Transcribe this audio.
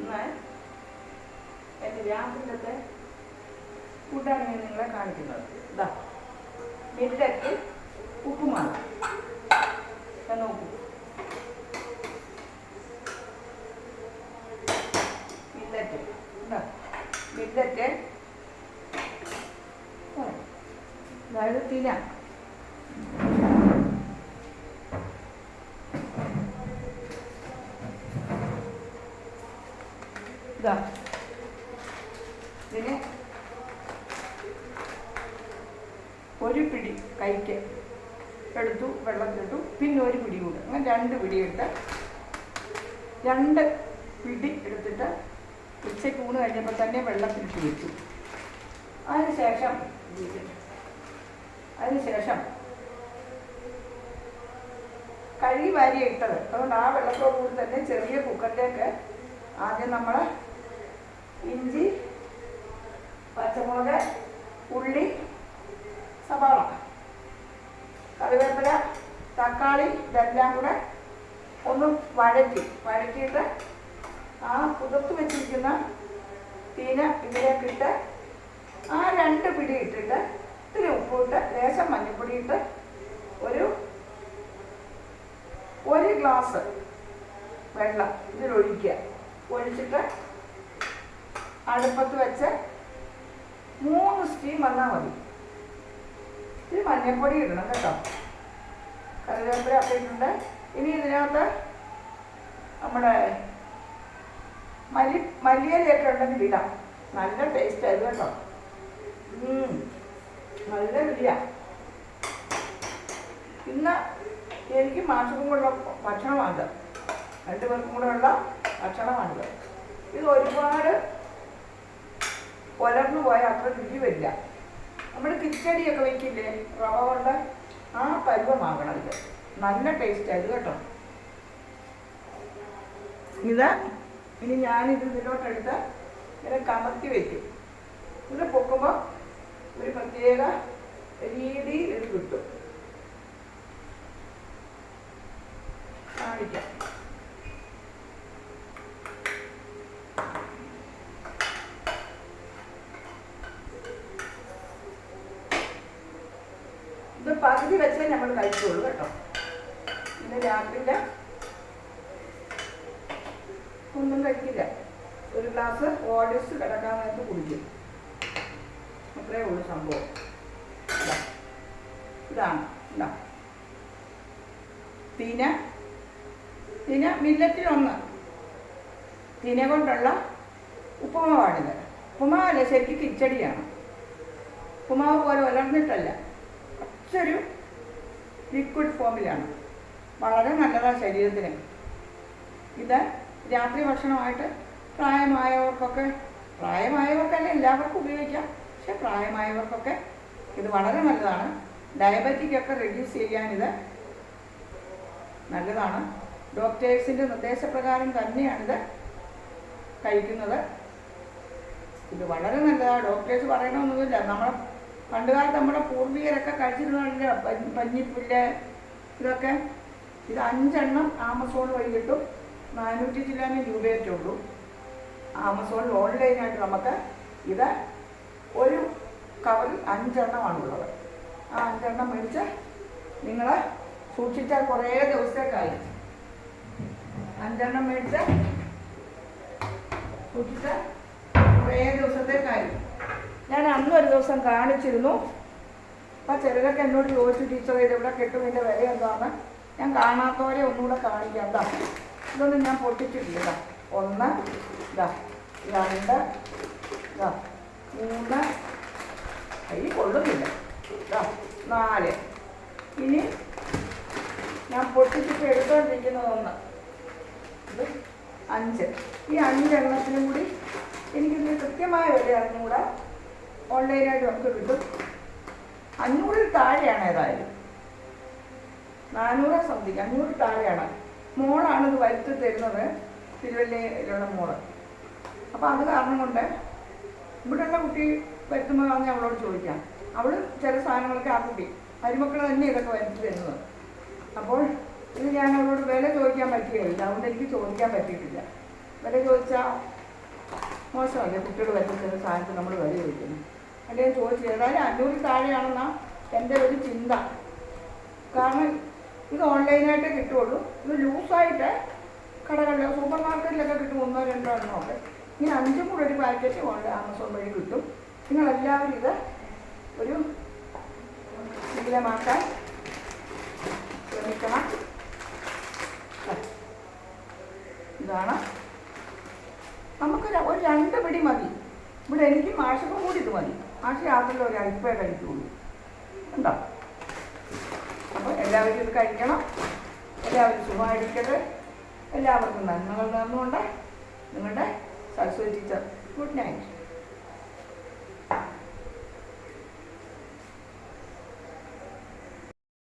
എന്നാൽ എൻ്റെ രാത്രിയിലത്തെ ഫുഡാണ് ഞാൻ നിങ്ങളെ കാണിക്കുന്നത്. ഇതാ മില്ലറ്റ് ഉപ്പുമാവ്. നോക്കൂ, മില്ലറ്റ് ഇതാ മില്ലറ്റ്, അതായത് തിന. ഇതാ ഇതിന് ഒരു പിടി കൈക്ക് എടുത്തു, വെള്ളത്തിലിട്ടു, പിന്നെ ഒരു പിടി കൂടെ, അങ്ങനെ 2 പിടി എടുത്ത് 2 പിടി എടുത്തിട്ട് ഉച്ചയ്ക്ക് ഊണ് കഴിഞ്ഞപ്പോൾ തന്നെ വെള്ളത്തിലിട്ട് വെച്ചു. അതിനുശേഷം കഴുകി വാരി ഇട്ടത്. അതുകൊണ്ട് ആ വെള്ളത്തോടു കൂടി തന്നെ ചെറിയ കുക്കറിലേക്ക് ആദ്യം നമ്മൾ ഇഞ്ചി, പച്ചമുളക്, ഉള്ളി, സവാള, കറിവേപ്പില, തക്കാളി ഇതെല്ലാം കൂടെ ഒന്ന് വഴറ്റിയിട്ട് ആ കുതിർത്ത് വെച്ചിരിക്കുന്ന തീന ഇതിലേക്കിട്ട് ആ 2 പിടി ഇട്ടിട്ട് ഇത്തിരി ഉപ്പിട്ട് ലേശം മഞ്ഞൾപ്പൊടി ഇട്ട് ഒരു ഗ്ലാസ് വെള്ളം ഇതിലൊഴിക്കുക. ഒഴിച്ചിട്ട് അടുപ്പത്ത് വെച്ച് 3 സ്റ്റീം വന്നാൽ മതി. ഇത് മഞ്ഞൾപ്പൊടി ഇടണം കേട്ടോ, കറിവേപ്പില ഒക്കെ ഇട്ടുണ്ട്. ഇനി ഇതിനകത്ത് നമ്മുടെ മല്ലിയിലൊക്കെ ഉണ്ടെങ്കിൽ ഇടാം, നല്ല ടേസ്റ്റ് ആയത് കേട്ടോ. നല്ല രുചിയ. ഇന്ന് എനിക്ക് മാഷുക്കും കൂടെ ഭക്ഷണമാണിത്, 2 പേർക്കും കൂടെ ഉള്ള ഭക്ഷണമാണിത്. ഇത് ഒരുപാട് പുലർന്നു പോയാൽ അത്ര രുചി വരില്ല. നമ്മൾ കിച്ചടിയൊക്കെ വയ്ക്കില്ലേ റവ കൊണ്ട്, ആ പരുവമാകണം ഇത്. നല്ല ടേസ്റ്റായത് കേട്ടോ. ഇനി ഞാനിത് ഇതിലോട്ടെടുത്ത് ഇങ്ങനെ കമത്തി വയ്ക്കും. ഇത് പൊക്കുമ്പോൾ ഒരു പ്രത്യേക രീതിയിൽ ഇത് കിട്ടും. കാണിക്കാം. ഇത് പകുതി വെച്ചേ നമ്മൾ കഴിക്കുള്ളൂ കേട്ടോ. ഇന്ന് രാത്രിയില ഒന്നും കഴിക്കില്ല. ഒരു ഗ്ലാസ് ഓട്സ് കിടക്കാൻ നേരത്ത് കുടിക്കും. അത്രേ ഉള്ളൂ സംഭവം. ഇതാണ് തിന മില്ലറ്റിലൊന്ന് തിന കൊണ്ടുള്ള ഉപ്പുമാവാണിത്. ഉപ്പുമാവല്ല, ശരിക്കും കിച്ചടിയാണ്. ഉപ്പുമാവ് പോലെ ഉലർന്നിട്ടല്ല, കുറച്ചൊരു ലിക്വിഡ് ഫോമിലാണ്. വളരെ നല്ലതാണ് ശരീരത്തിന്. ഇത് രാത്രി ഭക്ഷണമായിട്ട് പ്രായമായവർക്കല്ല എല്ലാവർക്കും ഉപയോഗിക്കാം, പക്ഷെ പ്രായമായവർക്കൊക്കെ ഇത് വളരെ നല്ലതാണ്. ഡയബറ്റിക്കൊക്കെ റെഡ്യൂസ് ചെയ്യാനിത് നല്ലതാണ്. ഡോക്ടേഴ്സിൻ്റെ നിർദ്ദേശപ്രകാരം തന്നെയാണിത് കഴിക്കുന്നത്. ഇത് വളരെ നല്ലതാണ്. ഡോക്ടേഴ്സ് പറയണമെന്നൊന്നുമില്ല. പണ്ടുകാലത്ത് നമ്മുടെ പൂർവികരൊക്കെ കഴിച്ചിരുന്നില്ല. പഞ്ഞിപ്പുല്ല് ഇതൊക്കെ. ഇത് 5 എണ്ണം ആമസോൺ വഴി കിട്ടും. 400 ചില്ലാനും രൂപയൊക്കെ ഉള്ളൂ. ആമസോണിൽ ഓൺലൈനായിട്ട് നമുക്ക് ഇത് ഒരു കവറിൽ 5 എണ്ണമാണുള്ളത്. ആ 5 എണ്ണം മേടിച്ച് നിങ്ങൾ സൂക്ഷിച്ചാൽ കുറേ ദിവസത്തേക്കായി. 5 എണ്ണം മേടിച്ച് സൂക്ഷിച്ചാൽ കുറേ ദിവസത്തേക്കായി. ഞാൻ അന്നൊരു ദിവസം കാണിച്ചിരുന്നു. അപ്പം ചിലരൊക്കെ എന്നോട് ചോദിച്ചു, ടീച്ചർ ഇതെവിടെ കിട്ടും, ഇതിൻ്റെ വില എന്താണെന്ന്. ഞാൻ കാണാത്തവരെ ഒന്നുകൂടെ കാണിക്കാം. ഇതൊന്നും ഞാൻ പൊട്ടിച്ചിട്ടില്ല. 1, 2, 3, കൈ കൊള്ളുന്നില്ല, 4. ഇനി ഞാൻ പൊട്ടിച്ചിട്ട് എടുത്തോണ്ടിരിക്കുന്നത് 1, ഇത് 5. ഈ 5 എണ്ണത്തിനും കൂടി എനിക്കിതിന് കൃത്യമായ വില അറിഞ്ഞുകൂടാ. ഓൺലൈനായിട്ട് നമുക്ക് കിട്ടും. 500 താഴെയാണ്. ഏതായാലും 400 സംതിങ്, 500 താഴെയാണ്. മോളാണിത് വരുത്തി തരുന്നത്, തിരുവല്ലയിലുള്ള മോള്. അപ്പോൾ അത് കാരണം കൊണ്ട് ഇവിടെയുള്ള കുട്ടി വരുത്തുമ്പോൾ ഞാൻ അവളോട് ചോദിക്കാം. അവൾ ചില സാധനങ്ങളൊക്കെ ആ കുട്ടി മരുമക്കൾ തന്നെ ഇതൊക്കെ വരുത്തി തരുന്നത്. അപ്പോൾ ഇത് ഞാൻ അവളോട് വില ചോദിക്കാൻ പറ്റുകയില്ല. അതുകൊണ്ട് എനിക്ക് ചോദിക്കാൻ പറ്റിയിട്ടില്ല. വില ചോദിച്ചാൽ മോശമല്ലേ കുട്ടികൾ വരുന്ന സാധനത്തിന് നമ്മൾ വില ചോദിക്കുന്നു. അല്ലെ ഞാൻ ചോദിച്ചു ഏതായാലും 500 താഴെയാണെന്നാ എൻ്റെ ഒരു ചിന്ത. കാരണം ഇത് ഓൺലൈനായിട്ടേ കിട്ടുള്ളൂ. ഇത് ലൂസായിട്ട് കടകളിലോ സൂപ്പർ മാർക്കറ്റിലൊക്കെ കിട്ടും, 1 2 എണ്ണമോ ഒക്കെ. ഇനി 5 കൂടെ ഒരു പാക്കറ്റ് ആമസോൺ വഴി കിട്ടും. നിങ്ങളെല്ലാവരും ഇത് ഒരു ശീലമാക്കാൻ ശ്രമിക്കണം. ഇതാണ് നമുക്കൊരു 2 പിടി മതി. ഇവിടെ എനിക്ക് മാഷപ്പം കൂടി ഇത് മതി. മാഷ യാത്രയിൽ ഒരു അല്പേ കഴിക്കുള്ളൂ. ഉണ്ടോ? അപ്പോൾ എല്ലാവരും ഇത് കഴിക്കണം. എല്ലാവരും സുഖമായിരിക്കട്ടെ. എല്ലാവർക്കും നന്മകൾ നേർന്നുകൊണ്ട് നിങ്ങളുടെ സരസ്വതി ടീച്ചർ. Good night.